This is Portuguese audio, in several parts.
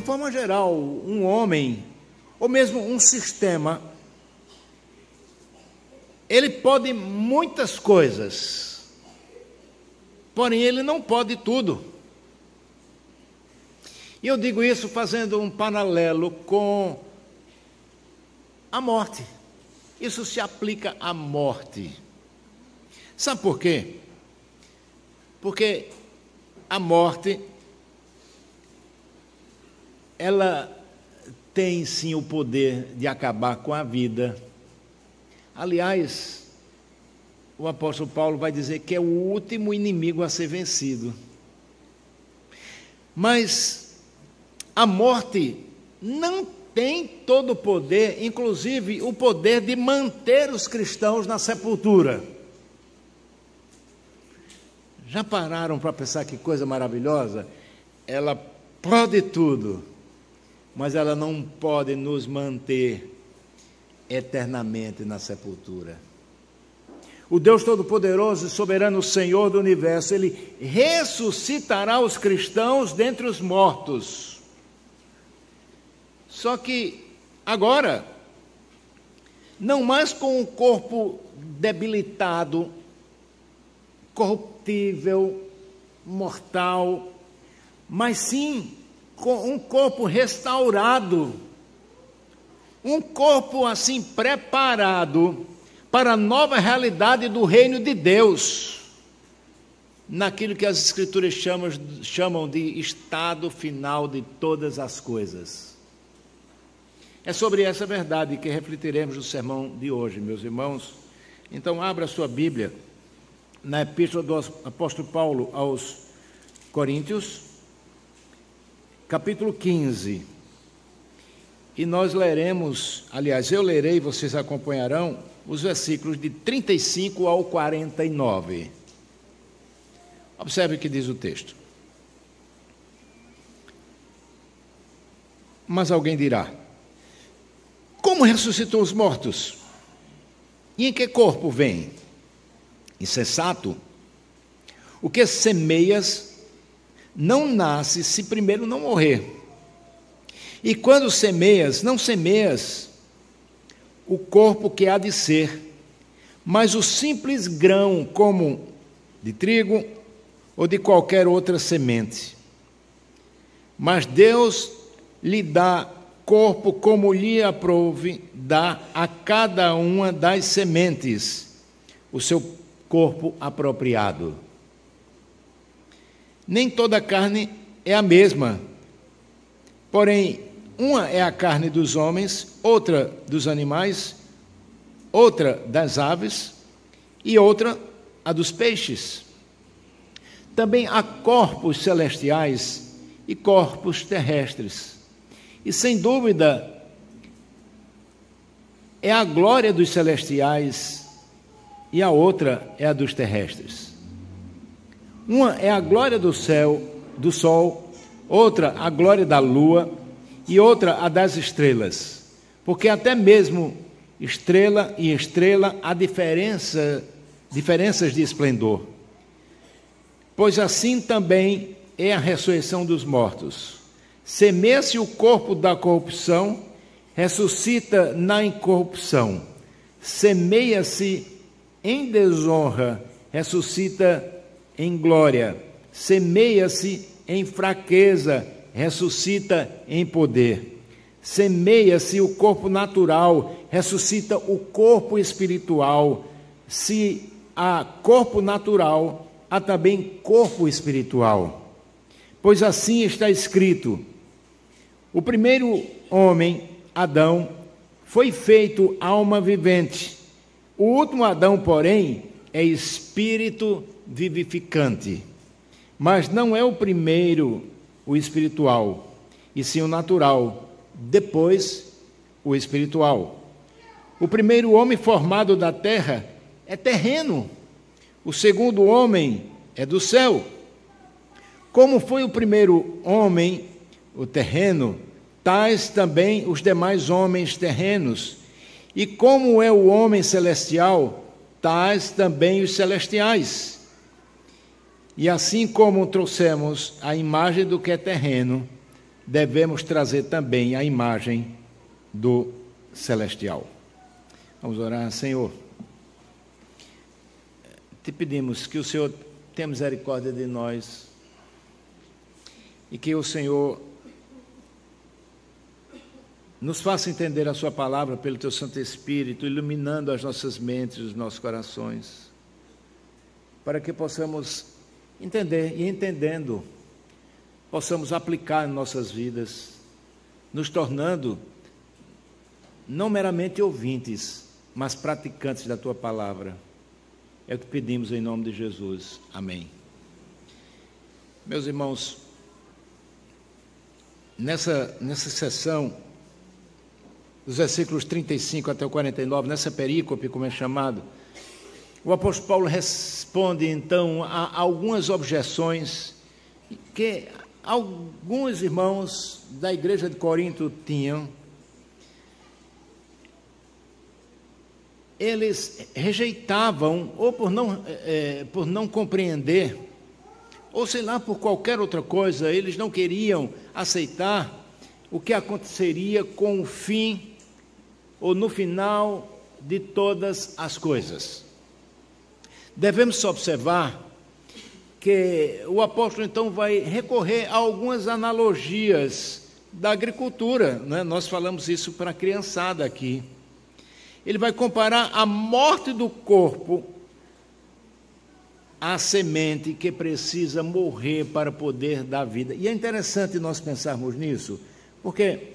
de forma geral, um homem, ou mesmo um sistema, ele pode muitas coisas, porém ele não pode tudo. E eu digo isso fazendo um paralelo com a morte. Isso se aplica à morte. Sabe por quê? Porque a morte, ela tem sim o poder de acabar com a vida. Aliás, o apóstolo Paulo vai dizer que é o último inimigo a ser vencido. Mas a morte não tem todo o poder, inclusive o poder de manter os cristãos na sepultura. Já pararam para pensar que coisa maravilhosa? Ela pode tudo, mas ela não pode nos manter eternamente na sepultura. O Deus Todo-Poderoso e Soberano Senhor do Universo, Ele ressuscitará os cristãos dentre os mortos. Só que agora, não mais com o corpo debilitado, corruptível, mortal, mas sim com um corpo restaurado, um corpo assim preparado para a nova realidade do reino de Deus, naquilo que as Escrituras chamam de estado final de todas as coisas. É sobre essa verdade que refletiremos no sermão de hoje, meus irmãos. Então, abra sua Bíblia na Epístola do apóstolo Paulo aos Coríntios, capítulo 15. E nós leremos, aliás, eu lerei, vocês acompanharão, os versículos de 35 ao 49. Observe o que diz o texto. Mas alguém dirá: como ressuscitou os mortos? E em que corpo vem? Insensato. O que semeias não nasce se primeiro não morrer. E quando semeias, não semeias o corpo que há de ser, mas o simples grão, como de trigo ou de qualquer outra semente. Mas Deus lhe dá corpo como lhe aprouve, dá a cada uma das sementes o seu corpo apropriado. Nem toda carne é a mesma, porém, uma é a carne dos homens, outra dos animais, outra das aves e outra a dos peixes. Também há corpos celestiais e corpos terrestres. E, sem dúvida, é a glória dos celestiais e a outra é a dos terrestres. Uma é a glória do céu, do sol, outra a glória da lua e outra a das estrelas. Porque até mesmo estrela e estrela há diferenças de esplendor. Pois assim também é a ressurreição dos mortos. Semeia-se o corpo da corrupção, ressuscita na incorrupção. Semeia-se em desonra, ressuscita em glória. Semeia-se em fraqueza, ressuscita em poder. Semeia-se o corpo natural, ressuscita o corpo espiritual. Se há corpo natural, há também corpo espiritual. Pois assim está escrito: o primeiro homem, Adão, foi feito alma vivente. O último Adão, porém, é espírito vivificante. Mas não é o primeiro o espiritual, e sim o natural, depois o espiritual. O primeiro homem formado da terra é terreno, o segundo homem é do céu. Como foi o primeiro homem, o terreno, tais também os demais homens terrenos. E como é o homem celestial, tais também os celestiais. E assim como trouxemos a imagem do que é terreno, devemos trazer também a imagem do celestial. Vamos orar. Senhor, te pedimos que o Senhor tenha misericórdia de nós e que o Senhor nos faça entender a sua palavra pelo teu Santo Espírito, iluminando as nossas mentes, os nossos corações, para que possamos entender e, entendendo, possamos aplicar em nossas vidas, nos tornando não meramente ouvintes, mas praticantes da tua palavra. É o que pedimos em nome de Jesus. Amém. Meus irmãos, nessa sessão, dos versículos 35 até o 49, nessa perícope, como é chamado, o apóstolo Paulo responde, então, a algumas objeções que alguns irmãos da igreja de Corinto tinham. Eles rejeitavam, ou por não compreender, ou sei lá, por qualquer outra coisa, eles não queriam aceitar o que aconteceria com o fim, ou no final de todas as coisas. Devemos observar que o apóstolo então vai recorrer a algumas analogias da agricultura, né? Nós falamos isso para a criançada aqui. Ele vai comparar a morte do corpo à semente que precisa morrer para poder dar vida. E é interessante nós pensarmos nisso, porque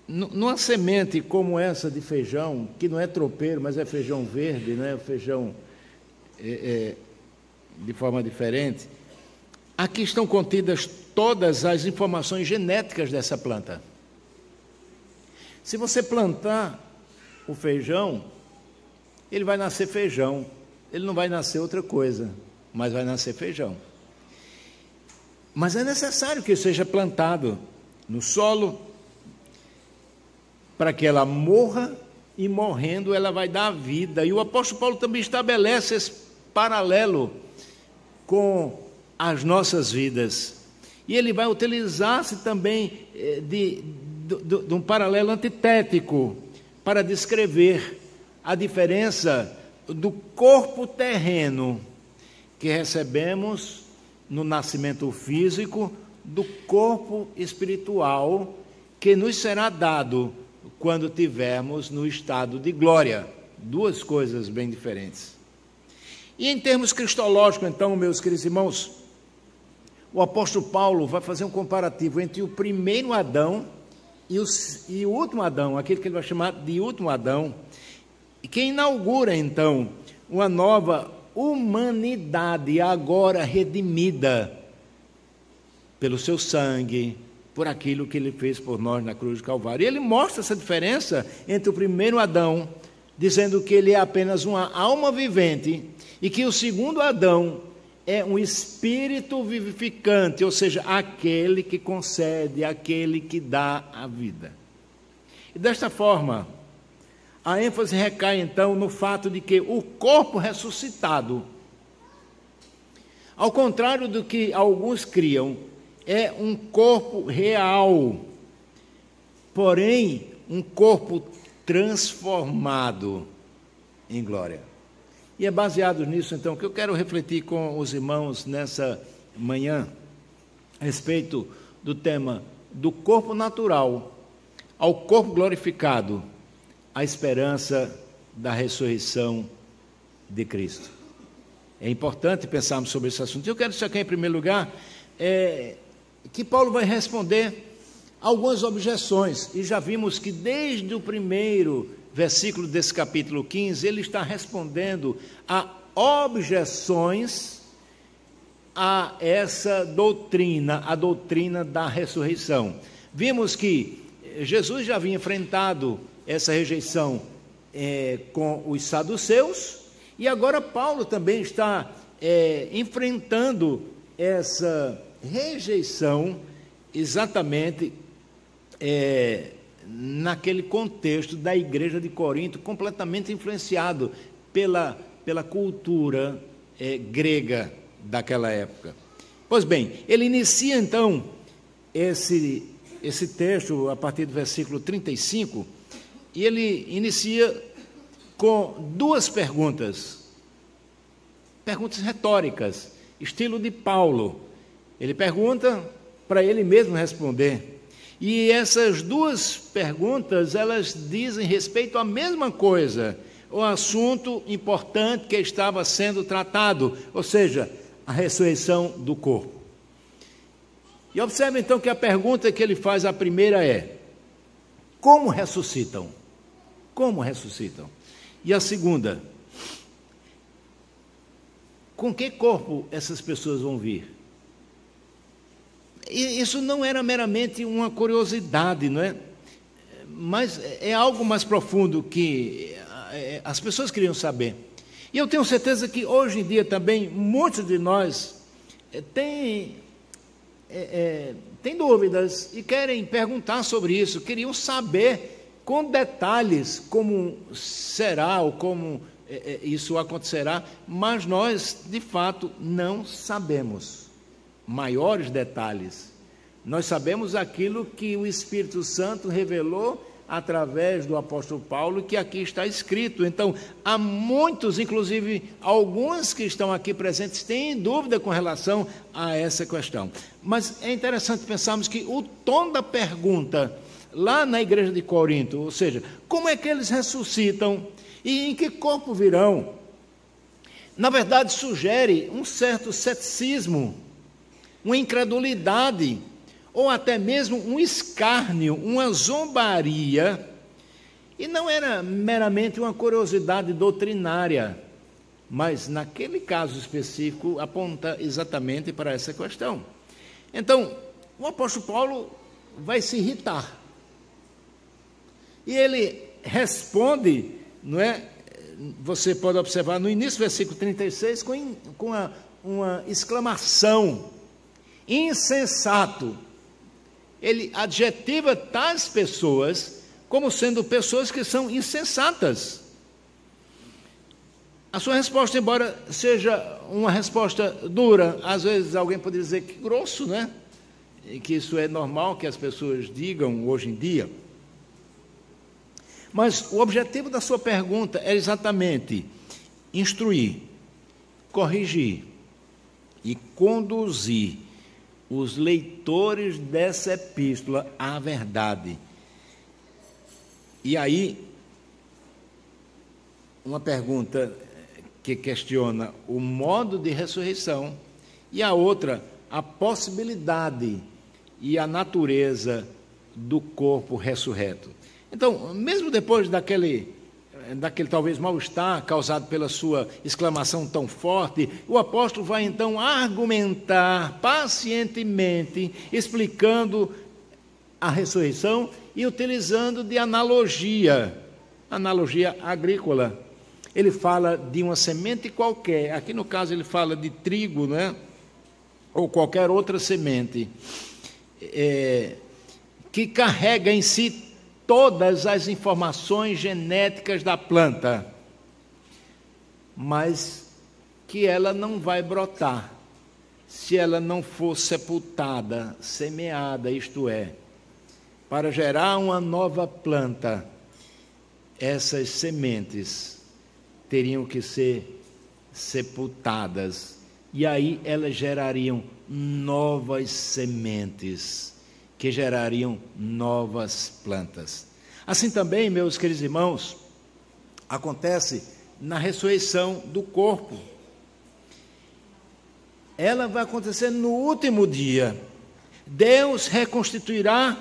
numa semente como essa de feijão, que não é tropeiro, mas é feijão verde, né? Feijão de forma diferente, aqui estão contidas todas as informações genéticas dessa planta. Se você plantar o feijão, ele vai nascer feijão, ele não vai nascer outra coisa, mas vai nascer feijão. Mas é necessário que seja plantado no solo, para que ela morra, e morrendo ela vai dar vida. E o apóstolo Paulo também estabelece esse paralelo com as nossas vidas. E ele vai utilizar-se também de um paralelo antitético para descrever a diferença do corpo terreno que recebemos no nascimento físico, do corpo espiritual que nos será dado quando tivermos no estado de glória. Duas coisas bem diferentes. E em termos cristológicos, então, meus queridos irmãos, o apóstolo Paulo vai fazer um comparativo entre o primeiro Adão e o último Adão, aquele que ele vai chamar de último Adão, que inaugura, então, uma nova humanidade agora redimida pelo seu sangue, por aquilo que ele fez por nós na cruz do Calvário. E ele mostra essa diferença entre o primeiro Adão, dizendo que ele é apenas uma alma vivente, e que o segundo Adão é um espírito vivificante, ou seja, aquele que concede, aquele que dá a vida. E desta forma, a ênfase recai então no fato de que o corpo ressuscitado, ao contrário do que alguns criam, é um corpo real, porém um corpo transformado em glória. E é baseado nisso, então, que eu quero refletir com os irmãos nessa manhã, a respeito do tema do corpo natural ao corpo glorificado, a esperança da ressurreição de Cristo. É importante pensarmos sobre esse assunto. Eu quero destacar, em primeiro lugar, que Paulo vai responder algumas objeções, e já vimos que desde o primeiro versículo desse capítulo 15, ele está respondendo a objeções a essa doutrina, a doutrina da ressurreição. Vimos que Jesus já havia enfrentado essa rejeição com os saduceus, e agora Paulo também está enfrentando essa rejeição exatamente naquele contexto da igreja de Corinto, completamente influenciado pela cultura grega daquela época. Pois bem, ele inicia então esse esse texto a partir do versículo 35, e ele inicia com duas perguntas retóricas, estilo de Paulo. Ele pergunta para ele mesmo responder. E essas duas perguntas, elas dizem respeito à mesma coisa, o assunto importante que estava sendo tratado, ou seja, a ressurreição do corpo. E observe então que a pergunta que ele faz, a primeira é: como ressuscitam? Como ressuscitam? E a segunda: com que corpo essas pessoas vão vir? E isso não era meramente uma curiosidade, não é? Mas é algo mais profundo que as pessoas queriam saber. E eu tenho certeza que hoje em dia também muitos de nós têm dúvidas e querem perguntar sobre isso, queriam saber com detalhes como será ou como isso acontecerá, mas nós, de fato, não sabemos maiores detalhes. Nós sabemos aquilo que o Espírito Santo revelou através do apóstolo Paulo, que aqui está escrito. Então, há muitos, inclusive alguns que estão aqui presentes, têm dúvida com relação a essa questão. Mas é interessante pensarmos que o tom da pergunta lá na igreja de Corinto, ou seja, como é que eles ressuscitam e em que corpo virão, na verdade sugere um certo ceticismo, uma incredulidade, ou até mesmo um escárnio, uma zombaria, e não era meramente uma curiosidade doutrinária, mas naquele caso específico aponta exatamente para essa questão. Então, o apóstolo Paulo vai se irritar, e ele responde, não é? Você pode observar no início do versículo 36, com uma exclamação: insensato. Ele adjetiva tais pessoas como sendo pessoas que são insensatas. A sua resposta, embora seja uma resposta dura, às vezes alguém poderia dizer que grosso, né? E que isso é normal que as pessoas digam hoje em dia. Mas o objetivo da sua pergunta é exatamente instruir, corrigir e conduzir os leitores dessa epístola à verdade. E aí, uma pergunta que questiona o modo de ressurreição, e a outra, a possibilidade e a natureza do corpo ressurreto. Então, mesmo depois daquele talvez mal-estar causado pela sua exclamação tão forte, o apóstolo vai então argumentar pacientemente, explicando a ressurreição e utilizando de analogia agrícola. Ele fala de uma semente qualquer, aqui no caso ele fala de trigo, né? Ou qualquer outra semente, que carrega em si todas as informações genéticas da planta, mas que ela não vai brotar se ela não for sepultada, semeada, isto é, para gerar uma nova planta, essas sementes teriam que ser sepultadas, e aí elas gerariam novas sementes, que gerariam novas plantas. Assim também, meus queridos irmãos, acontece na ressurreição do corpo. Ela vai acontecer no último dia. Deus reconstituirá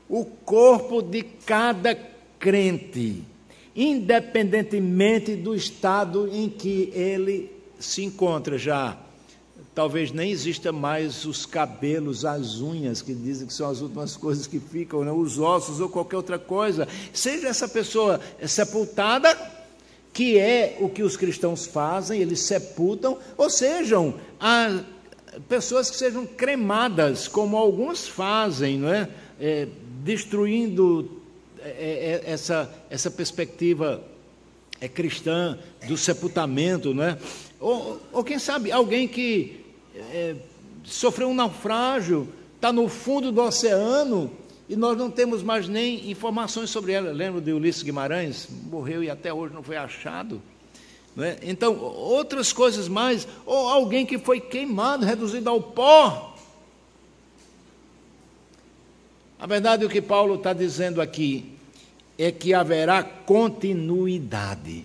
o corpo de cada crente, independentemente do estado em que ele se encontra já. Talvez nem exista mais os cabelos, as unhas, que dizem que são as últimas coisas que ficam, né? Os ossos ou qualquer outra coisa. Seja essa pessoa sepultada, que é o que os cristãos fazem, eles sepultam, ou sejam pessoas que sejam cremadas, como alguns fazem, não é? Destruindo essa perspectiva cristã do sepultamento, não é? Ou quem sabe, alguém que sofreu um naufrágio, está no fundo do oceano e nós não temos mais nem informações sobre ela. Lembra de Ulisses Guimarães? Morreu e até hoje não foi achado. Não é? Então, outras coisas mais, ou alguém que foi queimado, reduzido ao pó. A verdade, o que Paulo está dizendo aqui é que haverá continuidade.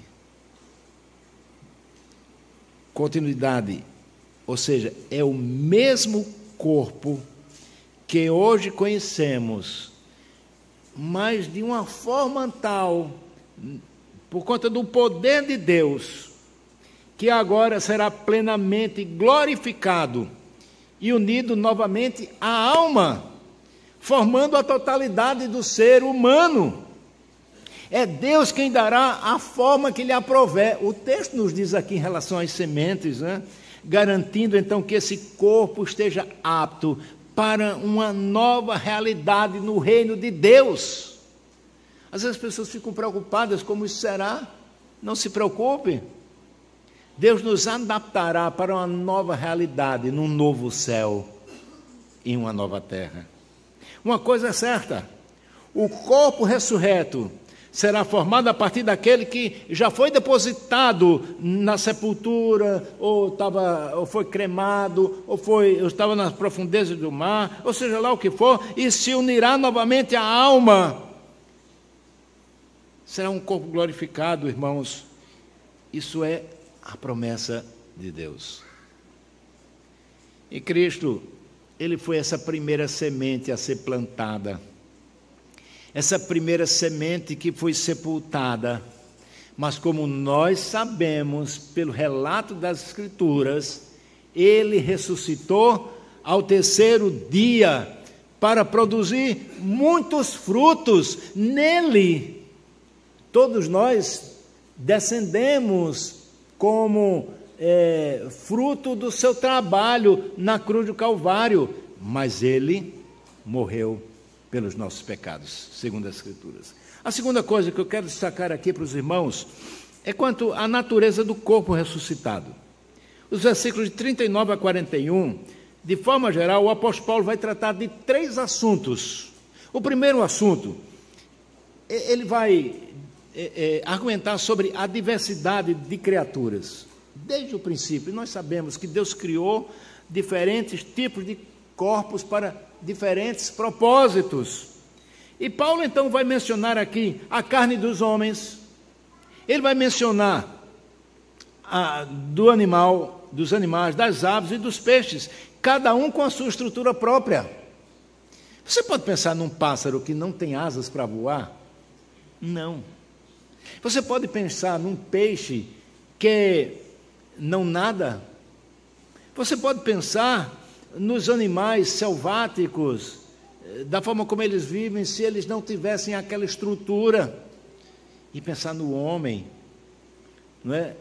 Continuidade, ou seja, é o mesmo corpo que hoje conhecemos, mas de uma forma tal, por conta do poder de Deus, que agora será plenamente glorificado e unido novamente à alma, formando a totalidade do ser humano. É Deus quem dará a forma que lhe aprouver. O texto nos diz aqui em relação às sementes, né? Garantindo então que esse corpo esteja apto para uma nova realidade no reino de Deus. Às vezes as pessoas ficam preocupadas, como isso será? Não se preocupe. Deus nos adaptará para uma nova realidade, num novo céu e uma nova terra. Uma coisa é certa, o corpo ressurreto será formado a partir daquele que já foi depositado na sepultura, ou foi cremado, ou estava nas profundezas do mar, ou seja lá o que for, e se unirá novamente à alma. Será um corpo glorificado, irmãos. Isso é a promessa de Deus. E Cristo, Ele foi essa primeira semente a ser plantada. Essa primeira semente que foi sepultada, mas como nós sabemos pelo relato das Escrituras, Ele ressuscitou ao terceiro dia para produzir muitos frutos. Nele, todos nós descendemos como fruto do seu trabalho na cruz do Calvário, mas Ele morreu pelos nossos pecados, segundo as Escrituras. A segunda coisa que eu quero destacar aqui para os irmãos é quanto à natureza do corpo ressuscitado. Os versículos de 39 a 41, de forma geral, o apóstolo Paulo vai tratar de 3 assuntos. O primeiro assunto, ele vai argumentar sobre a diversidade de criaturas. Desde o princípio, nós sabemos que Deus criou diferentes tipos de corpos para diferentes propósitos. E Paulo então vai mencionar aqui a carne dos homens, ele vai mencionar dos animais, das aves e dos peixes, cada um com a sua estrutura própria. Você pode pensar num pássaro que não tem asas para voar? Não. Você pode pensar num peixe que não nada? Você pode pensar nos animais selváticos, da forma como eles vivem, se eles não tivessem aquela estrutura, e pensar no homem, não é?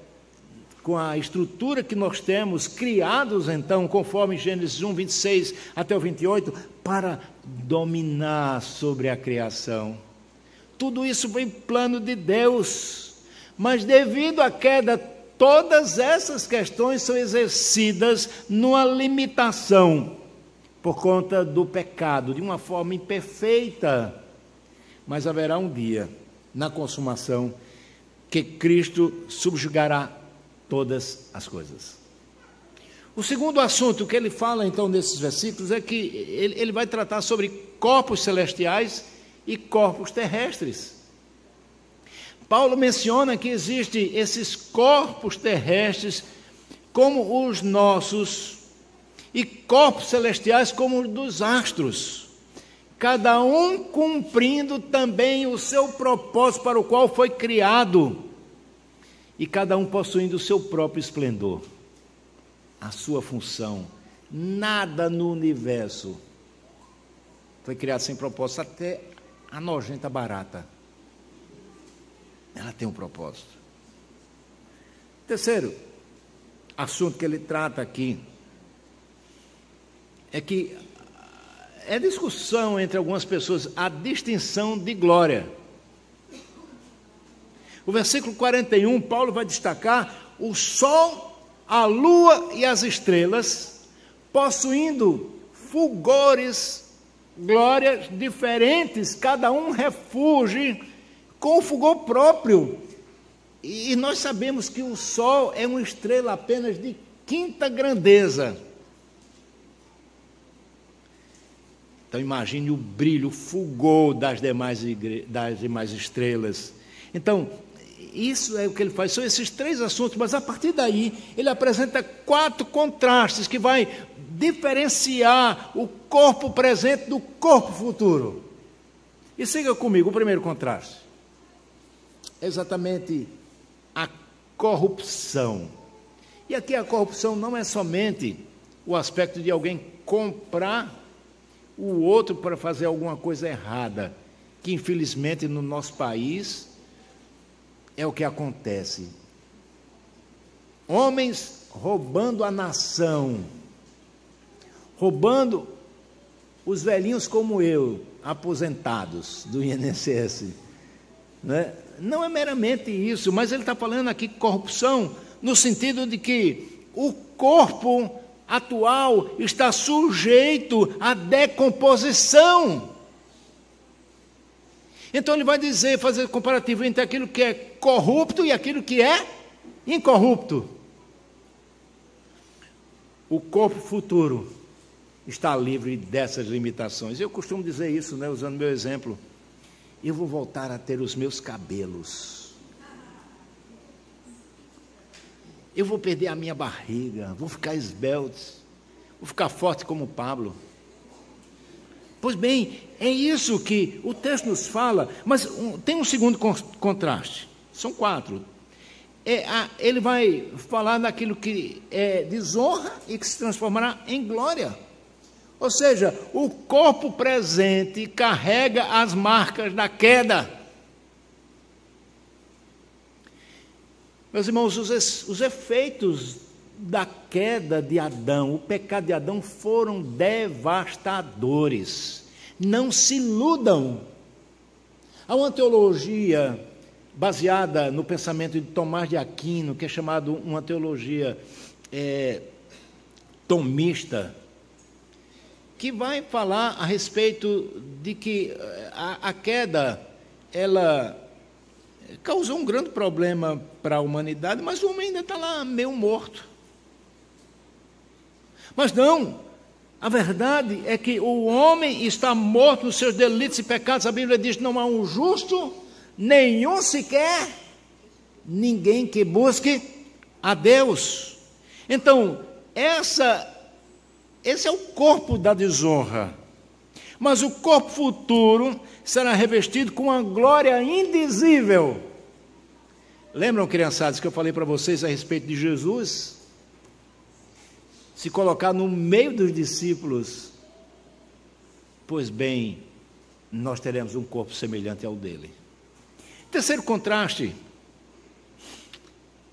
Com a estrutura que nós temos, criados então, conforme Gênesis 1, 26 até o 28, para dominar sobre a criação. Tudo isso vem plano de Deus, mas devido à queda, todas essas questões são exercidas numa limitação, por conta do pecado, de uma forma imperfeita. Mas haverá um dia, na consumação, que Cristo subjugará todas as coisas. O segundo assunto que ele fala então nesses versículos é que ele vai tratar sobre corpos celestiais e corpos terrestres. Paulo menciona que existem esses corpos terrestres como os nossos e corpos celestiais como os dos astros, cada um cumprindo também o seu propósito para o qual foi criado, e cada um possuindo o seu próprio esplendor, a sua função. Nada no universo foi criado sem propósito, até a nojenta barata. Ela tem um propósito. Terceiro assunto que ele trata aqui é que é discussão entre algumas pessoas a distinção de glória. O versículo 41, Paulo vai destacar o sol, a lua e as estrelas, possuindo fulgores glórias diferentes, cada um refulge com o fulgor próprio. E nós sabemos que o Sol é uma estrela apenas de quinta grandeza. Então imagine o brilho, o fulgor das demais estrelas. Então, isso é o que ele faz, são esses três assuntos, mas a partir daí ele apresenta 4 contrastes que vai diferenciar o corpo presente do corpo futuro. E siga comigo, o primeiro contraste é exatamente a corrupção. E aqui a corrupção não é somente o aspecto de alguém comprar o outro para fazer alguma coisa errada, que infelizmente no nosso país é o que acontece. Homens roubando a nação, roubando os velhinhos como eu, aposentados do INSS, né? Não é meramente isso, mas ele está falando aqui corrupção no sentido de que o corpo atual está sujeito à decomposição. Então ele vai dizer, fazer comparativo entre aquilo que é corrupto e aquilo que é incorrupto. O corpo futuro está livre dessas limitações. Eu costumo dizer isso, né, usando meu exemplo. Eu vou voltar a ter os meus cabelos. Eu vou perder a minha barriga, vou ficar esbelto, vou ficar forte como Pablo. Pois bem, é isso que o texto nos fala, mas tem um segundo contraste, são 4. Ele vai falar daquilo que é desonra e que se transformará em glória. Ou seja, o corpo presente carrega as marcas da queda. Meus irmãos, os efeitos da queda de Adão, o pecado de Adão foram devastadores. Não se iludam. Há uma teologia baseada no pensamento de Tomás de Aquino, que é chamado uma teologia tomista, que vai falar a respeito de que a queda, ela causou um grande problema para a humanidade, mas o homem ainda está lá meio morto. Mas não, a verdade é que o homem está morto nos seus delitos e pecados. A Bíblia diz: não há um justo, nenhum sequer, ninguém que busque a Deus. Então, esse é o corpo da desonra. Mas o corpo futuro será revestido com uma glória indizível. Lembram, criançadas, que eu falei para vocês a respeito de Jesus? Se colocar no meio dos discípulos, pois bem, nós teremos um corpo semelhante ao dele. Terceiro contraste,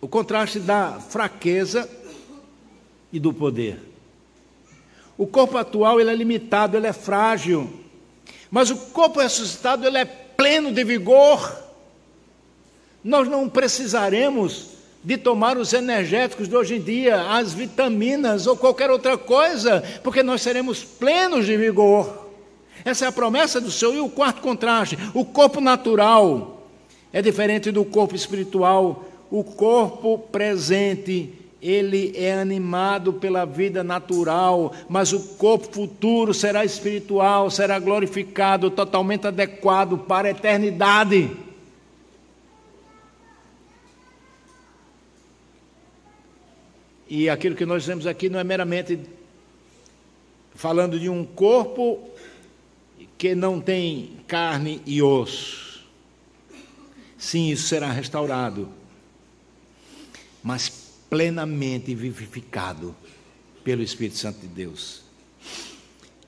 o contraste da fraqueza e do poder. O corpo atual, ele é limitado, ele é frágil, mas o corpo ressuscitado, ele é pleno de vigor. Nós não precisaremos de tomar os energéticos de hoje em dia, as vitaminas ou qualquer outra coisa, porque nós seremos plenos de vigor. Essa é a promessa do Senhor. E o quarto contraste, o corpo natural é diferente do corpo espiritual. O corpo presente, ele é animado pela vida natural, mas o corpo futuro será espiritual, será glorificado, totalmente adequado para a eternidade. E aquilo que nós vemos aqui não é meramente falando de um corpo que não tem carne e osso. Sim, isso será restaurado, mas plenamente vivificado pelo Espírito Santo de Deus.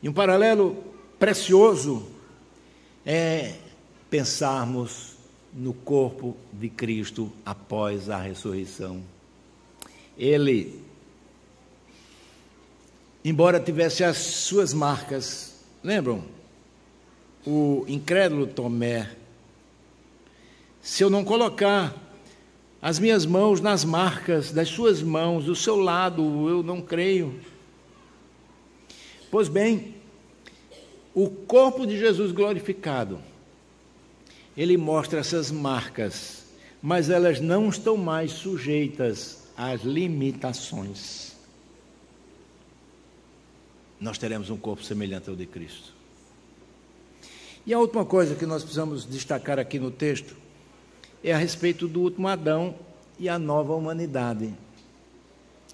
E um paralelo precioso é pensarmos no corpo de Cristo após a ressurreição. Ele, embora tivesse as suas marcas, lembram? O incrédulo Tomé: se eu não colocar as minhas mãos nas marcas das suas mãos, do seu lado, eu não creio. Pois bem, o corpo de Jesus glorificado, ele mostra essas marcas, mas elas não estão mais sujeitas às limitações. Nós teremos um corpo semelhante ao de Cristo. E a última coisa que nós precisamos destacar aqui no texto é a respeito do último Adão e a nova humanidade.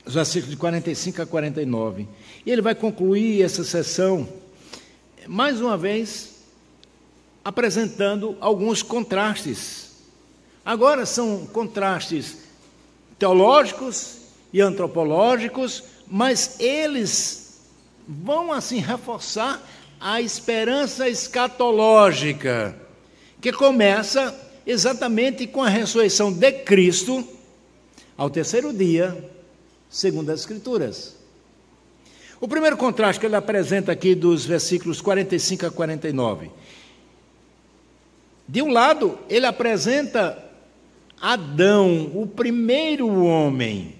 Os versículos de 45 a 49. E ele vai concluir essa sessão, mais uma vez, apresentando alguns contrastes. Agora são contrastes teológicos e antropológicos, mas eles vão assim reforçar a esperança escatológica, que começa exatamente com a ressurreição de Cristo ao terceiro dia, segundo as Escrituras. O primeiro contraste que ele apresenta aqui dos versículos 45 a 49. De um lado, ele apresenta Adão, o primeiro homem,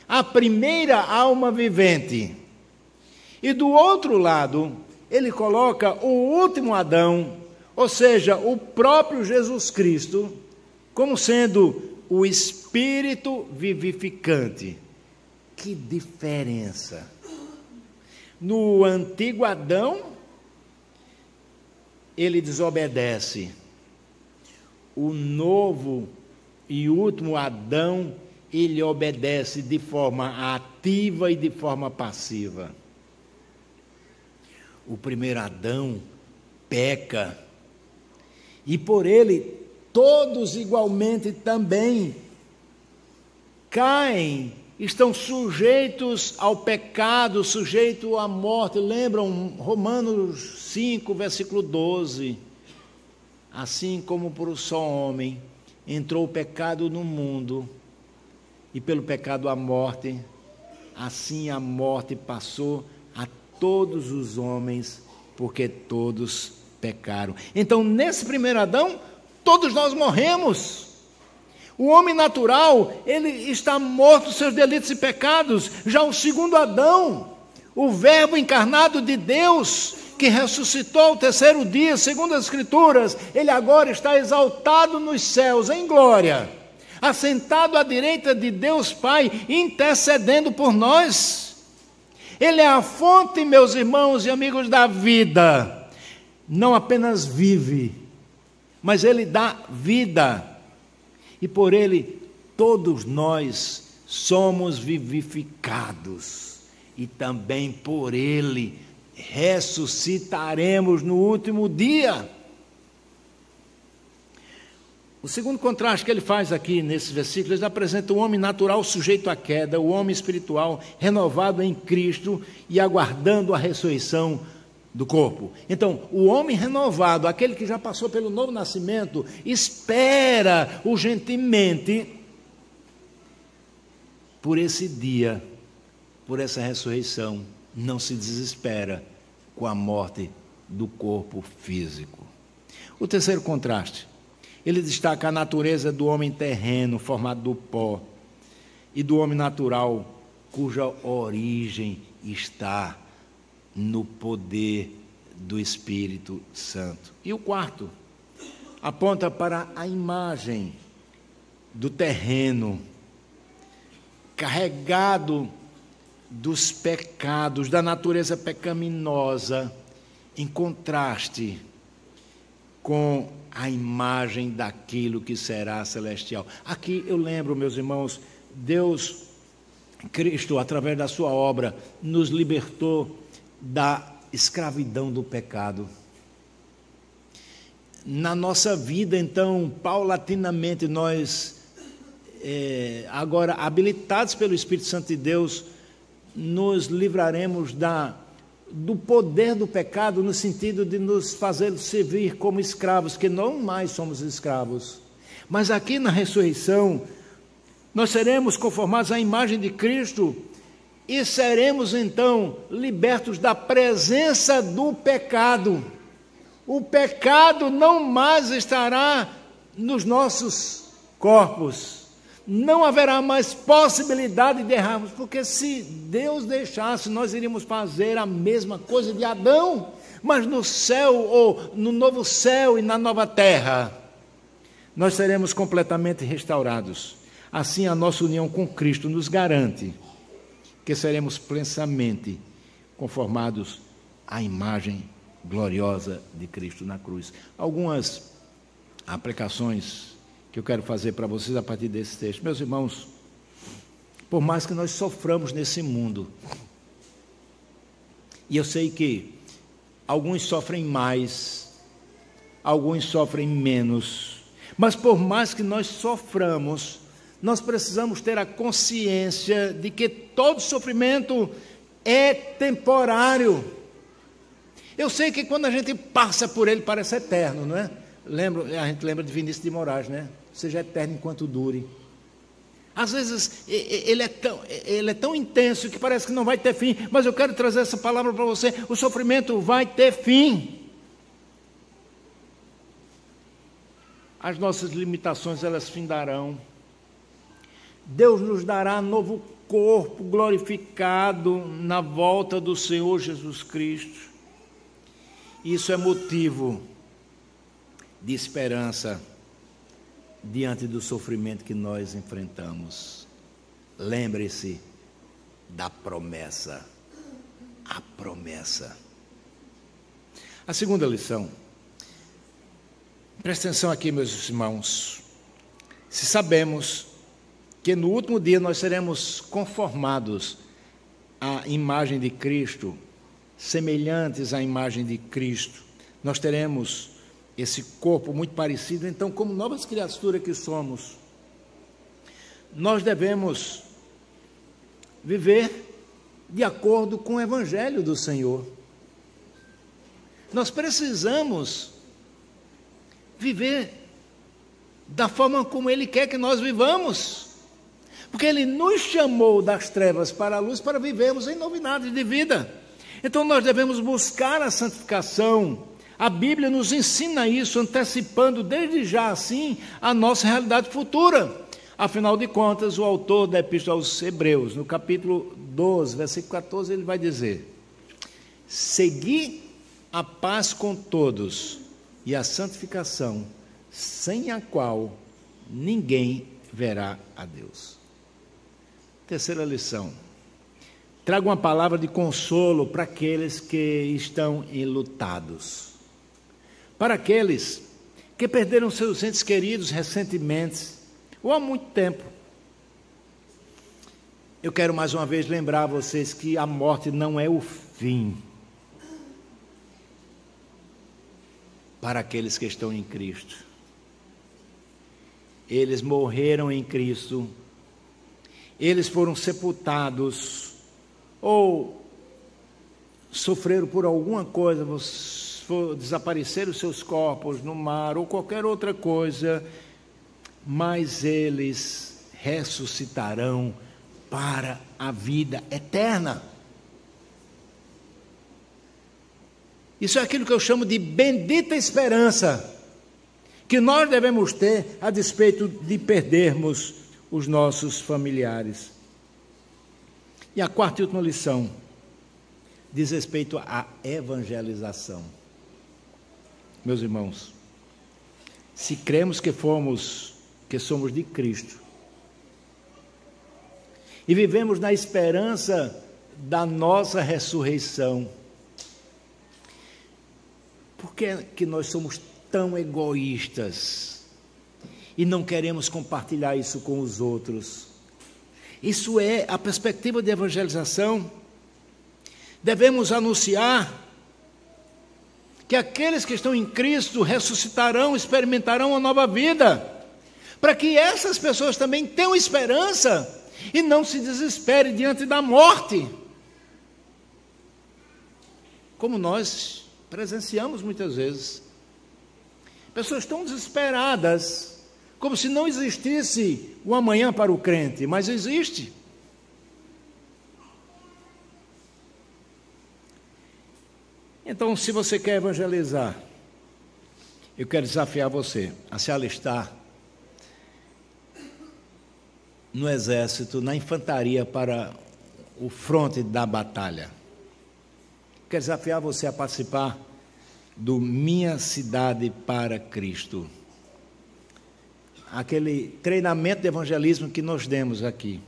a primeira alma vivente. E do outro lado, ele coloca o último Adão, ou seja, o próprio Jesus Cristo, como sendo o Espírito vivificante. Que diferença! No antigo Adão, ele desobedece. O novo e último Adão, ele obedece de forma ativa e de forma passiva. O primeiro Adão peca, e por ele todos igualmente também caem, estão sujeitos ao pecado, sujeitos à morte. Lembram Romanos 5, versículo 12? Assim como por um só homem entrou o pecado no mundo, e pelo pecado a morte, assim a morte passou a todos os homens, porque todos pecaram. Então, nesse primeiro Adão, todos nós morremos. O homem natural, ele está morto dos seus delitos e pecados. Já o segundo Adão, o verbo encarnado de Deus, que ressuscitou ao terceiro dia, segundo as Escrituras, ele agora está exaltado nos céus, em glória, assentado à direita de Deus Pai, intercedendo por nós. Ele é a fonte, meus irmãos e amigos, da vida. Não apenas vive, mas ele dá vida. E por ele, todos nós somos vivificados. E também por ele, ressuscitaremos no último dia. O segundo contraste que ele faz aqui nesses versículos, ele apresenta o homem natural sujeito à queda, o homem espiritual renovado em Cristo e aguardando a ressurreição do corpo. Então, o homem renovado, aquele que já passou pelo novo nascimento, espera urgentemente por esse dia, por essa ressurreição. Não se desespera com a morte do corpo físico. O terceiro contraste, ele destaca a natureza do homem terreno, formado do pó, e do homem natural, cuja origem está no poder do Espírito Santo. E o quarto aponta para a imagem do terreno, carregado dos pecados, da natureza pecaminosa, em contraste com a imagem daquilo que será celestial. Aqui eu lembro, meus irmãos, Deus, Cristo, através da sua obra, nos libertou da escravidão do pecado. Na nossa vida, então, paulatinamente, nós, agora habilitados pelo Espírito Santo de Deus, nos livraremos do poder do pecado, no sentido de nos fazer servir como escravos, que não mais somos escravos. Mas aqui na ressurreição, nós seremos conformados à imagem de Cristo e seremos então libertos da presença do pecado. O pecado não mais estará nos nossos corpos. Não haverá mais possibilidade de errarmos, porque se Deus deixasse, nós iríamos fazer a mesma coisa de Adão. mas no céu, ou no novo céu e na nova terra, nós seremos completamente restaurados. Assim, a nossa união com Cristo nos garante que seremos plenamente conformados à imagem gloriosa de Cristo na cruz. Algumas aplicações que eu quero fazer para vocês a partir desse texto. Meus irmãos, por mais que nós soframos nesse mundo, e eu sei que alguns sofrem mais, alguns sofrem menos, mas por mais que nós soframos, nós precisamos ter a consciência de que todo sofrimento é temporário. Eu sei que quando a gente passa por ele parece eterno, não é? A gente lembra de Vinícius de Moraes, né? Seja eterno enquanto dure. Às vezes ele é tão intenso que parece que não vai ter fim, mas eu quero trazer essa palavra para você: o sofrimento vai ter fim. As nossas limitações, elas findarão. Deus nos dará novo corpo glorificado na volta do Senhor Jesus Cristo. Isso é motivo de esperança diante do sofrimento que nós enfrentamos. Lembre-se da promessa. A promessa. A segunda lição. Presta atenção aqui, meus irmãos. Se sabemos que no último dia nós seremos conformados à imagem de Cristo, semelhantes à imagem de Cristo, nós teremos esse corpo muito parecido. Então, como novas criaturas que somos, nós devemos viver de acordo com o Evangelho do Senhor. Nós precisamos viver da forma como Ele quer que nós vivamos, porque Ele nos chamou das trevas para a luz para vivermos em novidade de vida. Então nós devemos buscar a santificação. A Bíblia nos ensina isso, antecipando desde já assim a nossa realidade futura. Afinal de contas, o autor da Epístola aos Hebreus, no capítulo 12, versículo 14, ele vai dizer: segui a paz com todos e a santificação, sem a qual ninguém verá a Deus. Terceira lição. Trago uma palavra de consolo para aqueles que estão enlutados. Para aqueles que perderam seus entes queridos recentemente, ou há muito tempo. Eu quero mais uma vez lembrar a vocês que a morte não é o fim. Para aqueles que estão em Cristo. Eles morreram em Cristo, eles foram sepultados, ou sofreram por alguma coisa, desapareceram os seus corpos no mar, ou qualquer outra coisa, mas eles ressuscitarão para a vida eterna. Isso é aquilo que eu chamo de bendita esperança, que nós devemos ter a despeito de perdermos os nossos familiares. E a quarta e última lição diz respeito à evangelização. Meus irmãos, se cremos que somos de Cristo e vivemos na esperança da nossa ressurreição, por que é que nós somos tão egoístas e não queremos compartilhar isso com os outros? Isso é a perspectiva de evangelização. Devemos anunciar que aqueles que estão em Cristo ressuscitarão, experimentarão uma nova vida, para que essas pessoas também tenham esperança e não se desesperem diante da morte, como nós presenciamos muitas vezes. Pessoas tão desesperadas, como se não existisse o amanhã para o crente, mas existe. Então, se você quer evangelizar, eu quero desafiar você a se alistar no exército, na infantaria, para o fronte da batalha. Quero desafiar você a participar do Minha Cidade para Cristo. Aquele treinamento de evangelismo que nós demos aqui.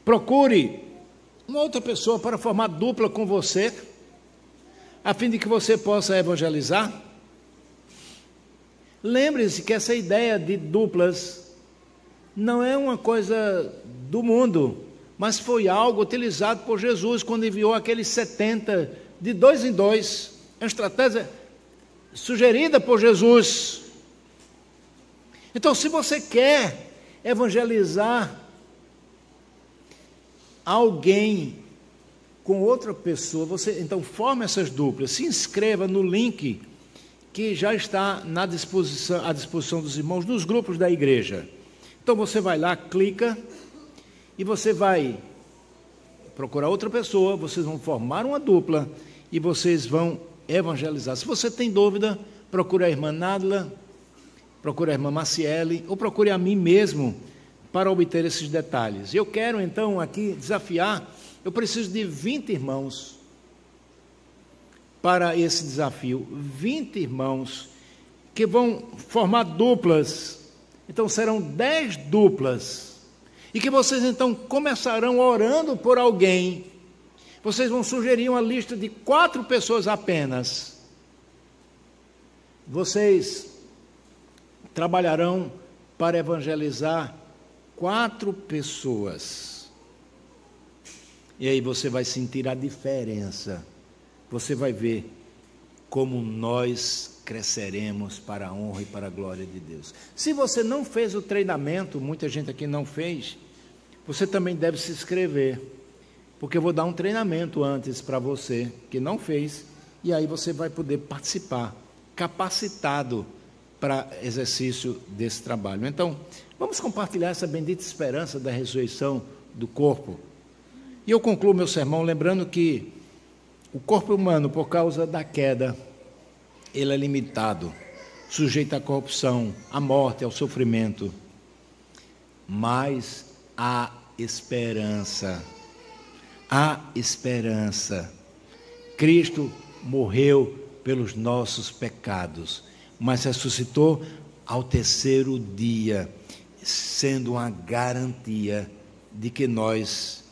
Procure uma outra pessoa para formar dupla com você, a fim de que você possa evangelizar. Lembre-se que essa ideia de duplas não é uma coisa do mundo, mas foi algo utilizado por Jesus quando enviou aqueles 70 de 2 em 2. É uma estratégia sugerida por Jesus. Então, se você quer evangelizar alguém com outra pessoa, você então forma essas duplas, se inscreva no link que já está à disposição dos irmãos nos grupos da igreja. Então você vai lá, clica e você vai procurar outra pessoa, vocês vão formar uma dupla e vocês vão evangelizar. Se você tem dúvida, procure a irmã Nádila, procure a irmã Maciele ou procure a mim mesmo para obter esses detalhes. Eu quero então aqui desafiar, eu preciso de 20 irmãos para esse desafio, 20 irmãos que vão formar duplas, então serão 10 duplas, e que vocês então começarão orando por alguém, vocês vão sugerir uma lista de 4 pessoas apenas, vocês trabalharão para evangelizar 4 pessoas, e aí você vai sentir a diferença, você vai ver como nós cresceremos para a honra e para a glória de Deus. Se você não fez o treinamento, muita gente aqui não fez, você também deve se inscrever, porque eu vou dar um treinamento antes para você que não fez, e aí você vai poder participar, capacitado para exercício desse trabalho. Então, vamos compartilhar essa bendita esperança da ressurreição do corpo. E eu concluo meu sermão lembrando que o corpo humano, por causa da queda, ele é limitado, sujeito à corrupção, à morte, ao sofrimento. Mas há esperança. Há esperança. Cristo morreu pelos nossos pecados, mas ressuscitou ao 3º dia, sendo uma garantia de que nós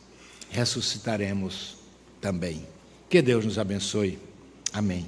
ressuscitaremos também. Que Deus nos abençoe. Amém.